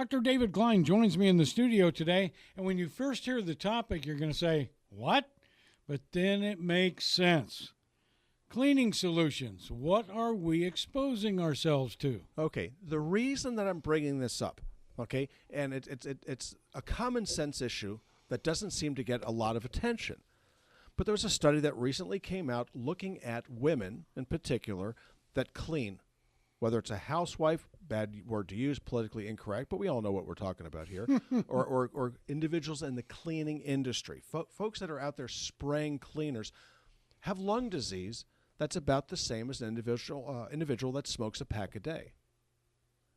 Dr. David Klein joins me in the studio today, and when you first hear the topic, you're going to say, what? But then it makes sense. Cleaning solutions. What are we exposing ourselves to? Okay, the reason that I'm bringing this up, okay, and it's a common sense issue that doesn't seem to get a lot of attention. But there was a study that recently came out looking at women in particular that clean, whether it's a housewife, bad word to use, politically incorrect, but we all know what we're talking about here, or individuals in the cleaning industry. Folks that are out there spraying cleaners have lung disease that's about the same as an individual that smokes a pack a day.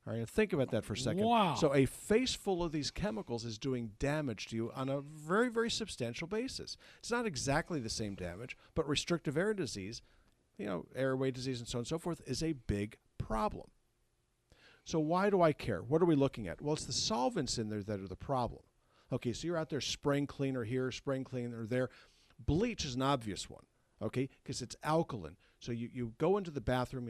All right, think about that for a second. Wow. So a face full of these chemicals is doing damage to you on a very, very substantial basis. It's not exactly the same damage, but restrictive air disease, airway disease and so on and so forth, is a big problem. So why do I care? What are we looking at? Well, it's the solvents in there that are the problem. Okay, so you're out there spraying cleaner here, spraying cleaner there. Bleach is an obvious one, okay, because it's alkaline. So you go into the bathroom,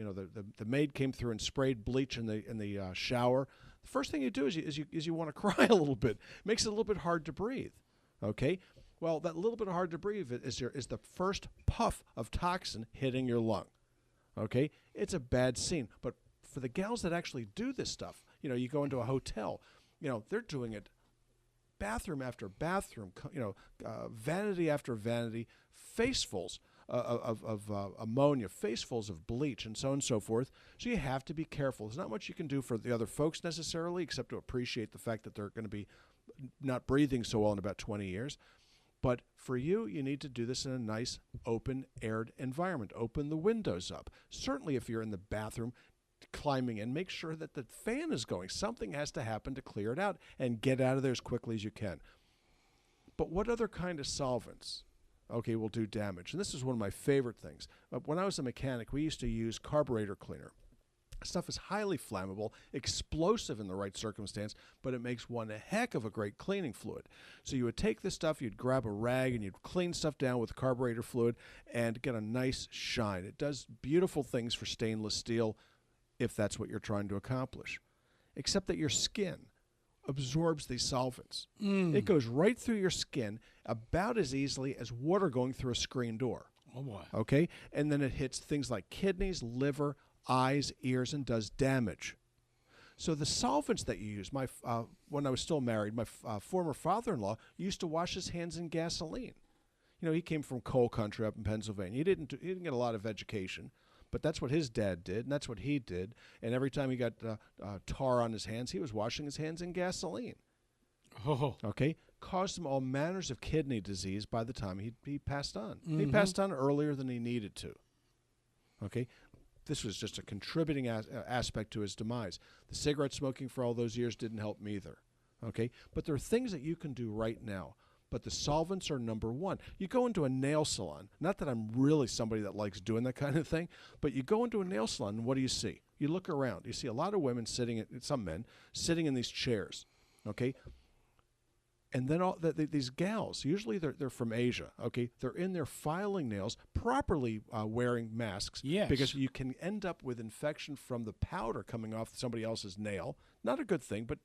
the maid came through and sprayed bleach in the shower. The first thing you do is you want to cry a little bit. It makes it a little bit hard to breathe, okay? Well, that little bit hard to breathe is the first puff of toxin hitting your lung, okay? It's a bad scene. But for the gals that actually do this stuff, you go into a hotel, they're doing it bathroom after bathroom, vanity after vanity, facefuls of ammonia, facefuls of bleach, and so on and so forth. So you have to be careful. There's not much you can do for the other folks necessarily, except to appreciate the fact that they're going to be not breathing so well in about 20 years. But for you, you need to do this in a nice, open-aired environment. Open the windows up. Certainly if you're in the bathroom climbing in, make sure that the fan is going. Something has to happen to clear it out and get out of there as quickly as you can. But what other kind of solvents, will do damage? And this is one of my favorite things. When I was a mechanic, we used to use carburetor cleaner. Stuff is highly flammable, explosive in the right circumstance, but it makes one heck of a great cleaning fluid. So you would take this stuff, you'd grab a rag, and you'd clean stuff down with carburetor fluid and get a nice shine. It does beautiful things for stainless steel if that's what you're trying to accomplish, except that your skin absorbs these solvents. It goes right through your skin about as easily as water going through a screen door. Oh, boy. Okay? And then it hits things like kidneys, liver, eyes, ears, and does damage. So the solvents that you use, when I was still married, my former father-in-law used to wash his hands in gasoline. He came from coal country up in Pennsylvania. He didn't get a lot of education, but that's what his dad did, and that's what he did. And every time he got tar on his hands, he was washing his hands in gasoline. Oh. Okay? Caused him all manners of kidney disease by the time he passed on. Mm-hmm. He passed on earlier than he needed to. Okay? This was just a contributing aspect to his demise. The cigarette smoking for all those years didn't help me either. Okay? But there are things that you can do right now. But the solvents are number one. You go into a nail salon. Not that I'm really somebody that likes doing that kind of thing, but you go into a nail salon, and what do you see? You look around. You see a lot of women some men, sitting in these chairs, okay? And then these gals, usually they're from Asia, okay? They're in there filing nails, properly wearing masks. Yes. Because you can end up with infection from the powder coming off somebody else's nail. Not a good thing, but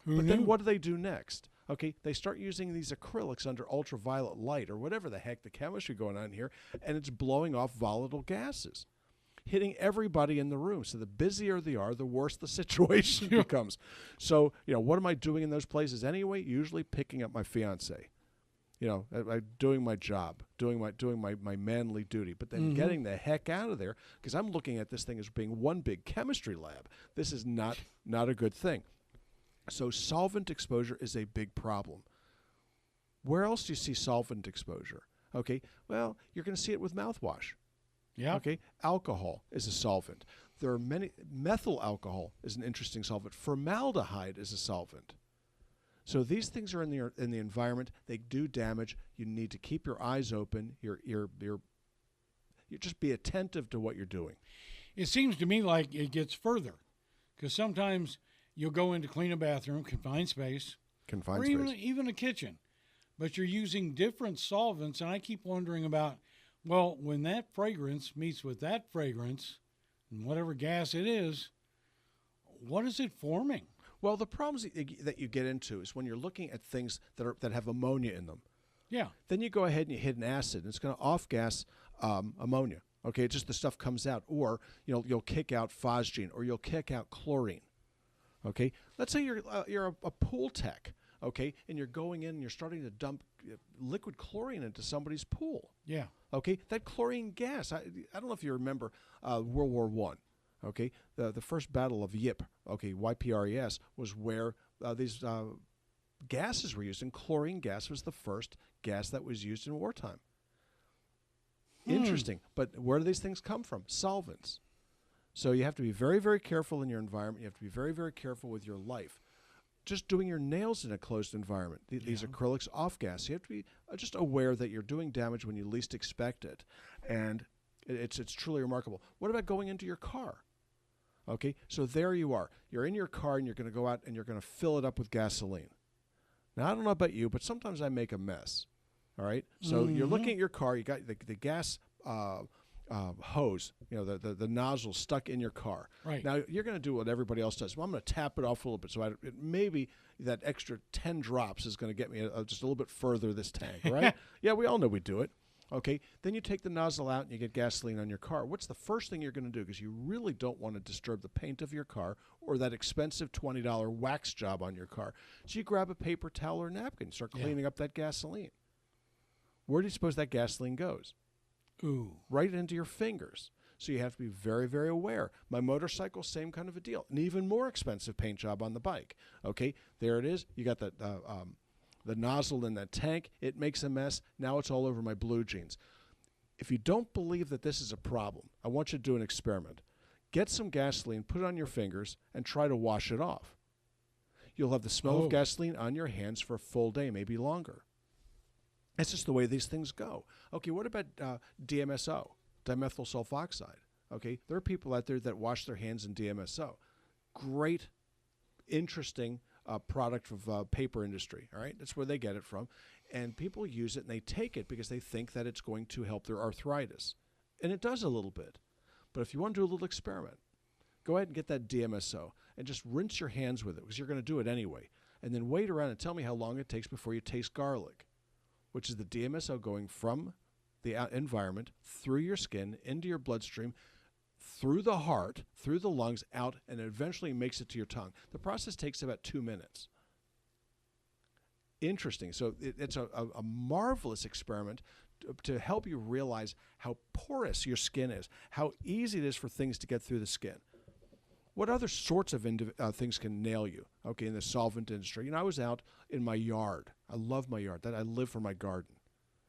then what do they do next? Okay, they start using these acrylics under ultraviolet light or whatever the heck the chemistry going on here, and it's blowing off volatile gases, hitting everybody in the room. So the busier they are, the worse the situation becomes. So, what am I doing in those places anyway? Usually picking up my fiance, doing my job, doing my manly duty, but then getting the heck out of there because I'm looking at this thing as being one big chemistry lab. This is not a good thing. So solvent exposure is a big problem. Where else do you see solvent exposure? Okay, well, you're going to see it with mouthwash. Yeah. Okay, alcohol is a solvent. There are many. Methyl alcohol is an interesting solvent. Formaldehyde is a solvent. So these things are in the environment. They do damage. You need to keep your eyes open. You just be attentive to what you're doing. It seems to me like it gets further, because sometimes you'll go in to clean a bathroom, confined space, or even a kitchen, but you're using different solvents, and I keep wondering about, well, when that fragrance meets with that fragrance, and whatever gas it is, what is it forming? Well, the problems that you get into is when you're looking at things that have ammonia in them. Yeah. Then you go ahead and you hit an acid, and it's going to off-gas ammonia. Okay, just the stuff comes out, or you'll kick out phosgene, or you'll kick out chlorine. Okay, let's say you're a pool tech. Okay, and you're going in and you're starting to dump liquid chlorine into somebody's pool. Yeah. Okay, that chlorine gas. I don't know if you remember World War I. Okay, the first battle of Ypres. Okay, YPRES was where these gases were used, and chlorine gas was the first gas that was used in wartime. Interesting. But where do these things come from? Solvents. So you have to be very, very careful in your environment. You have to be very, very careful with your life. Just doing your nails in a closed environment. These acrylics off gas. You have to be just aware that you're doing damage when you least expect it. And it's truly remarkable. What about going into your car? Okay, so there you are. You're in your car and you're going to go out and you're going to fill it up with gasoline. Now, I don't know about you, but sometimes I make a mess. All right, so you're looking at your car. You got the gas hose, the nozzle stuck in your car. Right. Now you're going to do what everybody else does. Well, I'm going to tap it off a little bit, so maybe that extra 10 drops is going to get me just a little bit further this tank. Right? Yeah, we all know we do it. Okay, then you take the nozzle out and you get gasoline on your car. What's the first thing you're going to do? Because you really don't want to disturb the paint of your car or that expensive $20 wax job on your car. So you grab a paper towel or napkin, start cleaning up that gasoline. Where do you suppose that gasoline goes? Ooh. Right into your fingers. So you have to be very, very aware. My motorcycle, same kind of a deal. An even more expensive paint job on the bike. Okay, there it is. You got the nozzle in that tank. It makes a mess. Now it's all over my blue jeans. If you don't believe that this is a problem, I want you to do an experiment. Get some gasoline, put it on your fingers, and try to wash it off. You'll have the smell of gasoline on your hands for a full day, maybe longer. That's just the way these things go. Okay, what about DMSO, dimethyl sulfoxide? Okay, there are people out there that wash their hands in DMSO. Great, interesting product of paper industry, all right? That's where they get it from. And people use it and they take it because they think that it's going to help their arthritis. And it does a little bit. But if you want to do a little experiment, go ahead and get that DMSO and just rinse your hands with it because you're going to do it anyway. And then wait around and tell me how long it takes before you taste garlic, which is the DMSO going from the environment through your skin, into your bloodstream, through the heart, through the lungs, out, and eventually makes it to your tongue. The process takes about 2 minutes. Interesting. So it's a marvelous experiment to help you realize how porous your skin is, how easy it is for things to get through the skin. What other sorts of things can nail you, okay, in the solvent industry? I was out in my yard. I love my yard. I live for my garden.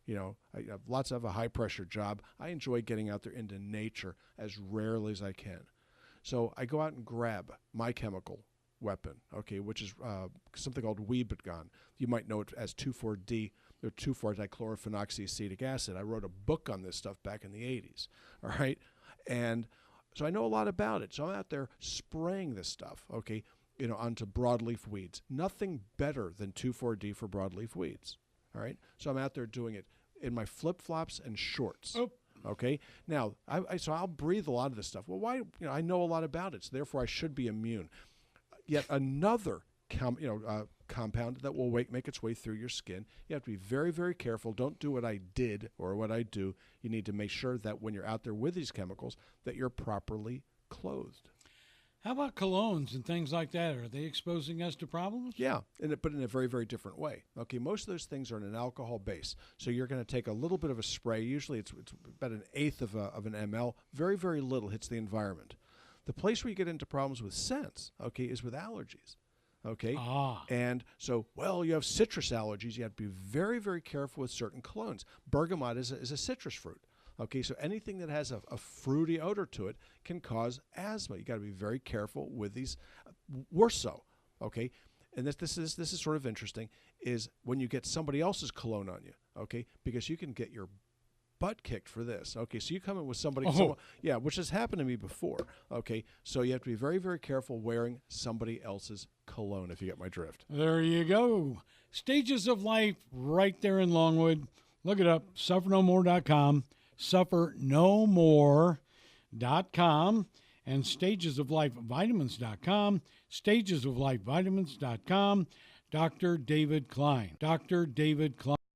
I have lots of a high-pressure job. I enjoy getting out there into nature as rarely as I can. So I go out and grab my chemical weapon, okay, which is something called Webagon. You might know it as 2,4-D, or 2,4-dichlorophenoxyacetic acid. I wrote a book on this stuff back in the 80s, all right? And so I know a lot about it. So I'm out there spraying this stuff, okay, onto broadleaf weeds. Nothing better than 2,4-D for broadleaf weeds, all right? So I'm out there doing it in my flip-flops and shorts. Oh. Okay? Now, so I'll breathe a lot of this stuff. Well, why? I know a lot about it, so therefore I should be immune. Yet another compound that will make its way through your skin. You have to be very, very careful. Don't do what I did or what I do. You need to make sure that when you're out there with these chemicals that you're properly clothed. How about colognes and things like that? Are they exposing us to problems? Yeah, but in a very, very different way. Okay, most of those things are in an alcohol base. So you're going to take a little bit of a spray. Usually it's about 1/8 of an ml. Very, very little hits the environment. The place where you get into problems with scents, okay, is with allergies. Okay? And so, you have citrus allergies. You have to be very, very careful with certain colognes. Bergamot is a citrus fruit. Okay, so anything that has a fruity odor to it can cause asthma. You got to be very careful with these. Worse so, okay? And this is sort of interesting, is when you get somebody else's cologne on you, okay? Because you can get your butt kicked for this. Okay, so you come in with someone, which has happened to me before. Okay, so you have to be very, very careful wearing somebody else's cologne, if you get my drift. There you go. Stages of Life right there in Longwood. Look it up, suffernomore.com. suffernomore.com, and stagesoflifevitamins.com, stagesoflifevitamins.com. Dr. David Klein. Dr. David Klein.